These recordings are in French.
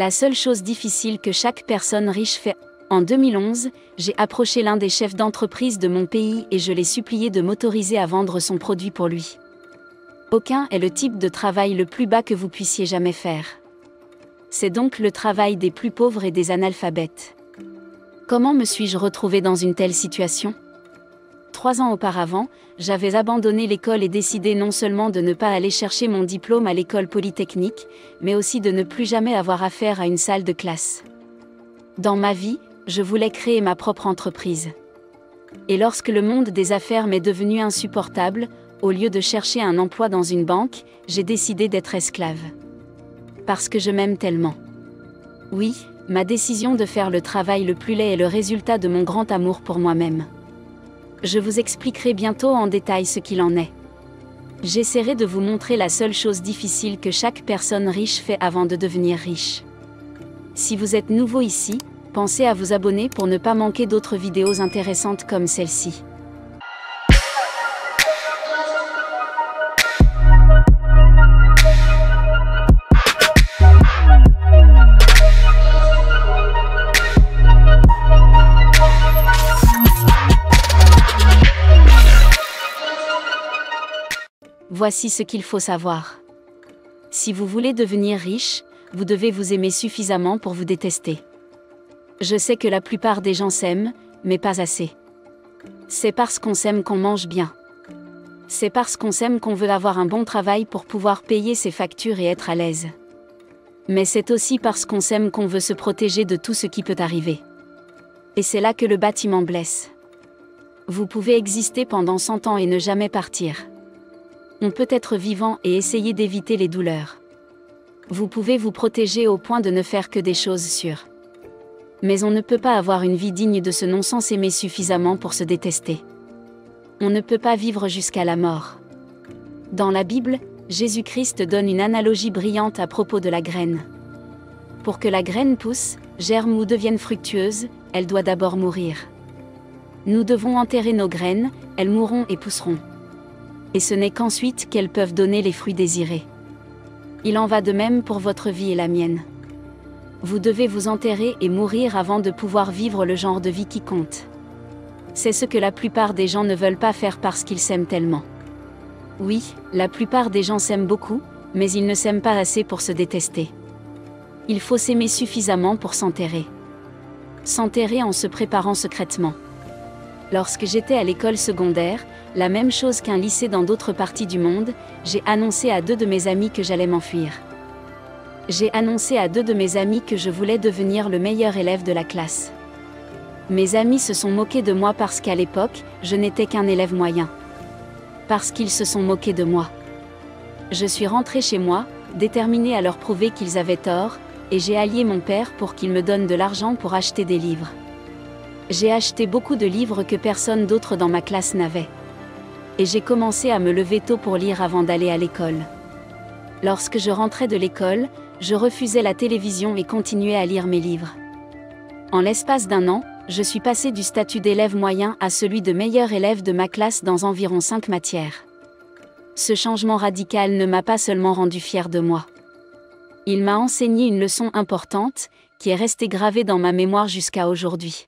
La seule chose difficile que chaque personne riche fait. En 2011, j'ai approché l'un des chefs d'entreprise de mon pays et je l'ai supplié de m'autoriser à vendre son produit pour lui. Aucun est le type de travail le plus bas que vous puissiez jamais faire. C'est donc le travail des plus pauvres et des analphabètes. Comment me suis-je retrouvée dans une telle situation ? 3 ans auparavant, j'avais abandonné l'école et décidé non seulement de ne pas aller chercher mon diplôme à l'école polytechnique, mais aussi de ne plus jamais avoir affaire à une salle de classe. Dans ma vie, je voulais créer ma propre entreprise. Et lorsque le monde des affaires m'est devenu insupportable, au lieu de chercher un emploi dans une banque, j'ai décidé d'être esclave. Parce que je m'aime tellement. Oui, ma décision de faire le travail le plus laid est le résultat de mon grand amour pour moi-même. Je vous expliquerai bientôt en détail ce qu'il en est. J'essaierai de vous montrer la seule chose difficile que chaque personne riche fait avant de devenir riche. Si vous êtes nouveau ici, pensez à vous abonner pour ne pas manquer d'autres vidéos intéressantes comme celle-ci. Voici ce qu'il faut savoir. Si vous voulez devenir riche, vous devez vous aimer suffisamment pour vous détester. Je sais que la plupart des gens s'aiment, mais pas assez. C'est parce qu'on s'aime qu'on mange bien. C'est parce qu'on s'aime qu'on veut avoir un bon travail pour pouvoir payer ses factures et être à l'aise. Mais c'est aussi parce qu'on s'aime qu'on veut se protéger de tout ce qui peut arriver. Et c'est là que le bâtiment blesse. Vous pouvez exister pendant 100 ans et ne jamais partir. On peut être vivant et essayer d'éviter les douleurs. Vous pouvez vous protéger au point de ne faire que des choses sûres. Mais on ne peut pas avoir une vie digne de ce nom sans s'aimer suffisamment pour se détester. On ne peut pas vivre jusqu'à la mort. Dans la Bible, Jésus-Christ donne une analogie brillante à propos de la graine. Pour que la graine pousse, germe ou devienne fructueuse, elle doit d'abord mourir. Nous devons enterrer nos graines, elles mourront et pousseront. Et ce n'est qu'ensuite qu'elles peuvent donner les fruits désirés. Il en va de même pour votre vie et la mienne. Vous devez vous enterrer et mourir avant de pouvoir vivre le genre de vie qui compte. C'est ce que la plupart des gens ne veulent pas faire parce qu'ils s'aiment tellement. Oui, la plupart des gens s'aiment beaucoup, mais ils ne s'aiment pas assez pour se détester. Il faut s'aimer suffisamment pour s'enterrer. S'enterrer en se préparant secrètement. Lorsque j'étais à l'école secondaire, la même chose qu'un lycée dans d'autres parties du monde, j'ai annoncé à 2 de mes amis que j'allais m'enfuir. J'ai annoncé à 2 de mes amis que je voulais devenir le meilleur élève de la classe. Mes amis se sont moqués de moi parce qu'à l'époque, je n'étais qu'un élève moyen. Parce qu'ils se sont moqués de moi. Je suis rentrée chez moi, déterminée à leur prouver qu'ils avaient tort, et j'ai allié mon père pour qu'il me donne de l'argent pour acheter des livres. J'ai acheté beaucoup de livres que personne d'autre dans ma classe n'avait. Et j'ai commencé à me lever tôt pour lire avant d'aller à l'école. Lorsque je rentrais de l'école, je refusais la télévision et continuais à lire mes livres. En l'espace d'1 an, je suis passée du statut d'élève moyen à celui de meilleur élève de ma classe dans environ 5 matières. Ce changement radical ne m'a pas seulement rendu fière de moi. Il m'a enseigné une leçon importante, qui est restée gravée dans ma mémoire jusqu'à aujourd'hui.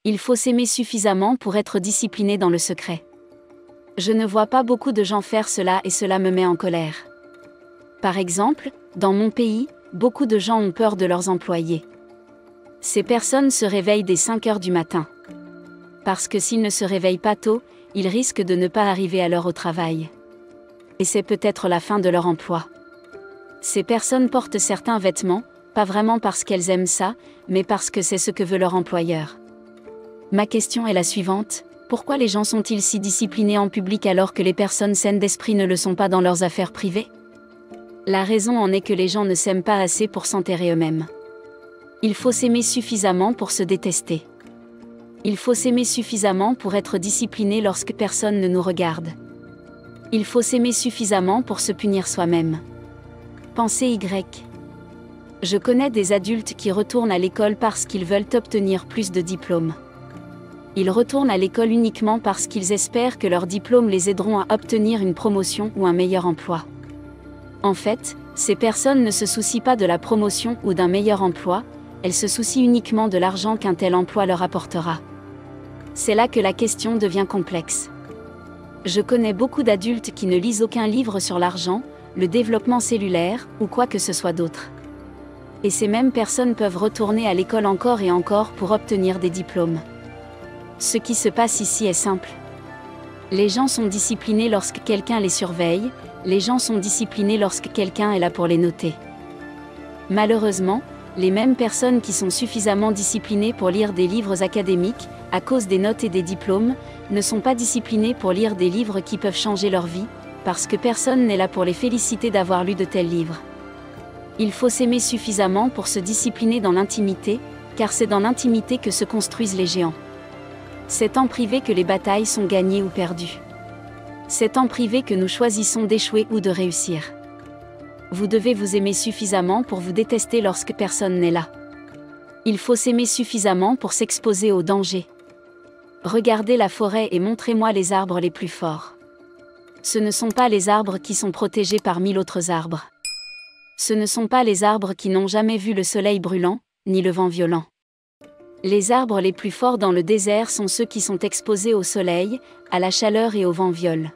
Il faut s'aimer suffisamment pour être discipliné dans le secret. Je ne vois pas beaucoup de gens faire cela et cela me met en colère. Par exemple, dans mon pays, beaucoup de gens ont peur de leurs employés. Ces personnes se réveillent dès 5 heures du matin. Parce que s'ils ne se réveillent pas tôt, ils risquent de ne pas arriver à l'heure au travail. Et c'est peut-être la fin de leur emploi. Ces personnes portent certains vêtements, pas vraiment parce qu'elles aiment ça, mais parce que c'est ce que veut leur employeur. Ma question est la suivante. Pourquoi les gens sont-ils si disciplinés en public alors que les personnes saines d'esprit ne le sont pas dans leurs affaires privées ? La raison en est que les gens ne s'aiment pas assez pour s'enterrer eux-mêmes. Il faut s'aimer suffisamment pour se détester. Il faut s'aimer suffisamment pour être discipliné lorsque personne ne nous regarde. Il faut s'aimer suffisamment pour se punir soi-même. Pensez Y. Je connais des adultes qui retournent à l'école parce qu'ils veulent obtenir plus de diplômes. Ils retournent à l'école uniquement parce qu'ils espèrent que leurs diplômes les aideront à obtenir une promotion ou un meilleur emploi. En fait, Ces personnes ne se soucient pas de la promotion ou d'un meilleur emploi, elles se soucient uniquement de l'argent qu'un tel emploi leur apportera. C'est là que la question devient complexe. Je connais beaucoup d'adultes qui ne lisent aucun livre sur l'argent, le développement cellulaire, ou quoi que ce soit d'autre. Et ces mêmes personnes peuvent retourner à l'école encore et encore pour obtenir des diplômes. Ce qui se passe ici est simple. Les gens sont disciplinés lorsque quelqu'un les surveille, les gens sont disciplinés lorsque quelqu'un est là pour les noter. Malheureusement, les mêmes personnes qui sont suffisamment disciplinées pour lire des livres académiques, à cause des notes et des diplômes, ne sont pas disciplinées pour lire des livres qui peuvent changer leur vie, parce que personne n'est là pour les féliciter d'avoir lu de tels livres. Il faut s'aimer suffisamment pour se discipliner dans l'intimité, car c'est dans l'intimité que se construisent les géants. C'est en privé que les batailles sont gagnées ou perdues. C'est en privé que nous choisissons d'échouer ou de réussir. Vous devez vous aimer suffisamment pour vous détester lorsque personne n'est là. Il faut s'aimer suffisamment pour s'exposer aux dangers. Regardez la forêt et montrez-moi les arbres les plus forts. Ce ne sont pas les arbres qui sont protégés par 1000 autres arbres. Ce ne sont pas les arbres qui n'ont jamais vu le soleil brûlant, ni le vent violent. Les arbres les plus forts dans le désert sont ceux qui sont exposés au soleil, à la chaleur et au vent viol.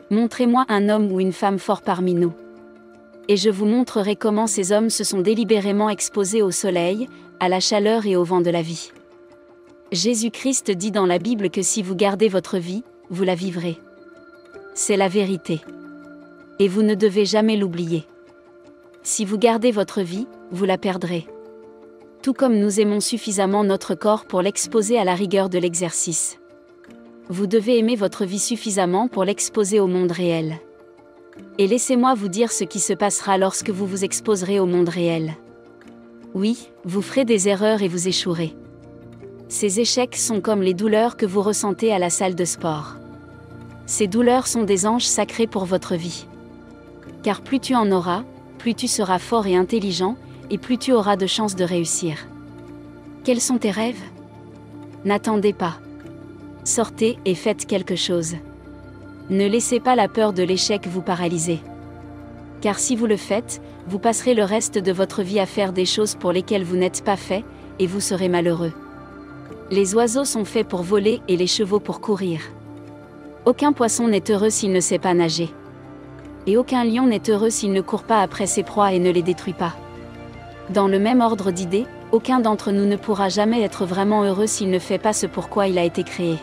Montrez-moi un homme ou une femme fort parmi nous. Et je vous montrerai comment ces hommes se sont délibérément exposés au soleil, à la chaleur et au vent de la vie. Jésus-Christ dit dans la Bible que si vous gardez votre vie, vous la vivrez. C'est la vérité. Et vous ne devez jamais l'oublier. Si vous gardez votre vie, vous la perdrez. Tout comme nous aimons suffisamment notre corps pour l'exposer à la rigueur de l'exercice. Vous devez aimer votre vie suffisamment pour l'exposer au monde réel. Et laissez-moi vous dire ce qui se passera lorsque vous vous exposerez au monde réel. Oui, vous ferez des erreurs et vous échouerez. Ces échecs sont comme les douleurs que vous ressentez à la salle de sport. Ces douleurs sont des anges sacrés pour votre vie. Car plus tu en auras, plus tu seras fort et intelligent, et plus tu auras de chances de réussir. Quels sont tes rêves? N'attendez pas. Sortez et faites quelque chose. Ne laissez pas la peur de l'échec vous paralyser. Car si vous le faites, vous passerez le reste de votre vie à faire des choses pour lesquelles vous n'êtes pas fait, et vous serez malheureux. Les oiseaux sont faits pour voler et les chevaux pour courir. Aucun poisson n'est heureux s'il ne sait pas nager. Et aucun lion n'est heureux s'il ne court pas après ses proies et ne les détruit pas. Dans le même ordre d'idées, aucun d'entre nous ne pourra jamais être vraiment heureux s'il ne fait pas ce pourquoi il a été créé.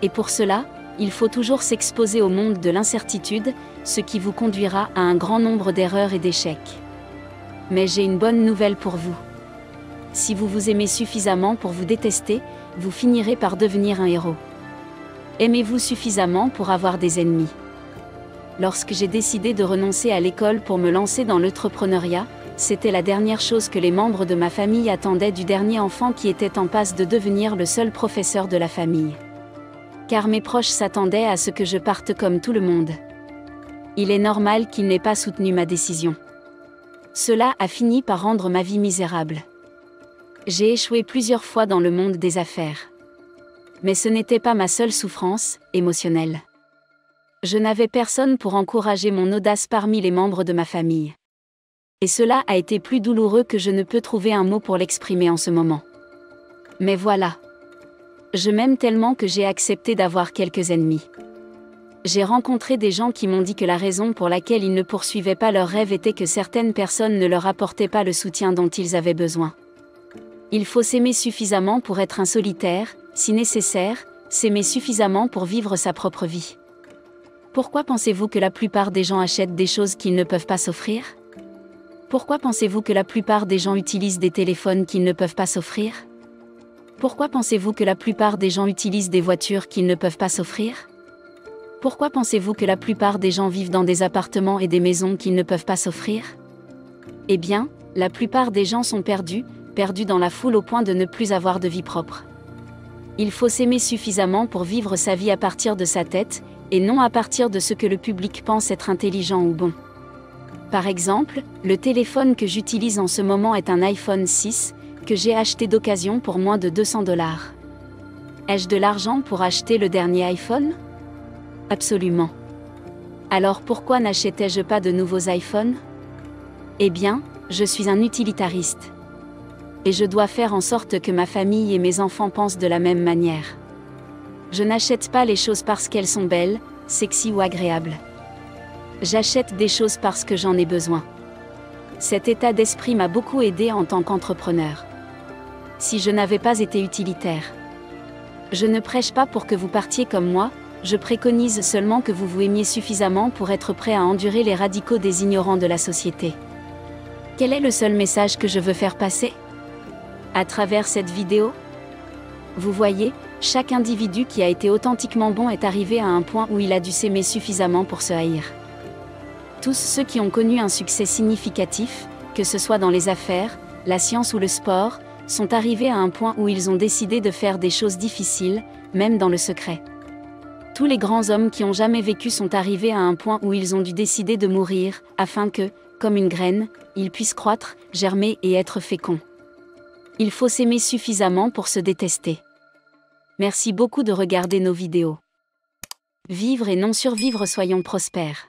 Et pour cela, il faut toujours s'exposer au monde de l'incertitude, ce qui vous conduira à un grand nombre d'erreurs et d'échecs. Mais j'ai une bonne nouvelle pour vous. Si vous vous aimez suffisamment pour vous détester, vous finirez par devenir un héros. Aimez-vous suffisamment pour avoir des ennemis. Lorsque j'ai décidé de renoncer à l'école pour me lancer dans l'entrepreneuriat, c'était la dernière chose que les membres de ma famille attendaient du dernier enfant qui était en passe de devenir le seul professeur de la famille. Car mes proches s'attendaient à ce que je parte comme tout le monde. Il est normal qu'ils n'aient pas soutenu ma décision. Cela a fini par rendre ma vie misérable. J'ai échoué plusieurs fois dans le monde des affaires. Mais ce n'était pas ma seule souffrance émotionnelle. Je n'avais personne pour encourager mon audace parmi les membres de ma famille. Et cela a été plus douloureux que je ne peux trouver un mot pour l'exprimer en ce moment. Mais voilà. Je m'aime tellement que j'ai accepté d'avoir quelques ennemis. J'ai rencontré des gens qui m'ont dit que la raison pour laquelle ils ne poursuivaient pas leurs rêves était que certaines personnes ne leur apportaient pas le soutien dont ils avaient besoin. Il faut s'aimer suffisamment pour être un solitaire, si nécessaire, s'aimer suffisamment pour vivre sa propre vie. Pourquoi pensez-vous que la plupart des gens achètent des choses qu'ils ne peuvent pas s'offrir? Pourquoi pensez-vous que la plupart des gens utilisent des téléphones qu'ils ne peuvent pas s'offrir? Pourquoi pensez-vous que la plupart des gens utilisent des voitures qu'ils ne peuvent pas s'offrir? Pourquoi pensez-vous que la plupart des gens vivent dans des appartements et des maisons qu'ils ne peuvent pas s'offrir? Eh bien, la plupart des gens sont perdus dans la foule au point de ne plus avoir de vie propre. Il faut s'aimer suffisamment pour vivre sa vie à partir de sa tête, et non à partir de ce que le public pense être intelligent ou bon. Par exemple, le téléphone que j'utilise en ce moment est un iPhone 6, que j'ai acheté d'occasion pour moins de 200 $. Ai-je de l'argent pour acheter le dernier iPhone? Absolument. Alors pourquoi n'achetais-je pas de nouveaux iPhones? Eh bien, je suis un utilitariste. Et je dois faire en sorte que ma famille et mes enfants pensent de la même manière. Je n'achète pas les choses parce qu'elles sont belles, sexy ou agréables. J'achète des choses parce que j'en ai besoin. Cet état d'esprit m'a beaucoup aidé en tant qu'entrepreneur. Si je n'avais pas été utilitaire. Je ne prêche pas pour que vous partiez comme moi, je préconise seulement que vous vous aimiez suffisamment pour être prêt à endurer les radicaux des ignorants de la société. Quel est le seul message que je veux faire passer? À travers cette vidéo? Vous voyez, chaque individu qui a été authentiquement bon est arrivé à un point où il a dû s'aimer suffisamment pour se haïr. Tous ceux qui ont connu un succès significatif, que ce soit dans les affaires, la science ou le sport, sont arrivés à un point où ils ont décidé de faire des choses difficiles, même dans le secret. Tous les grands hommes qui ont jamais vécu sont arrivés à un point où ils ont dû décider de mourir, afin que, comme une graine, ils puissent croître, germer et être féconds. Il faut s'aimer suffisamment pour se détester. Merci beaucoup de regarder nos vidéos. Vivre et non survivre, soyons prospères.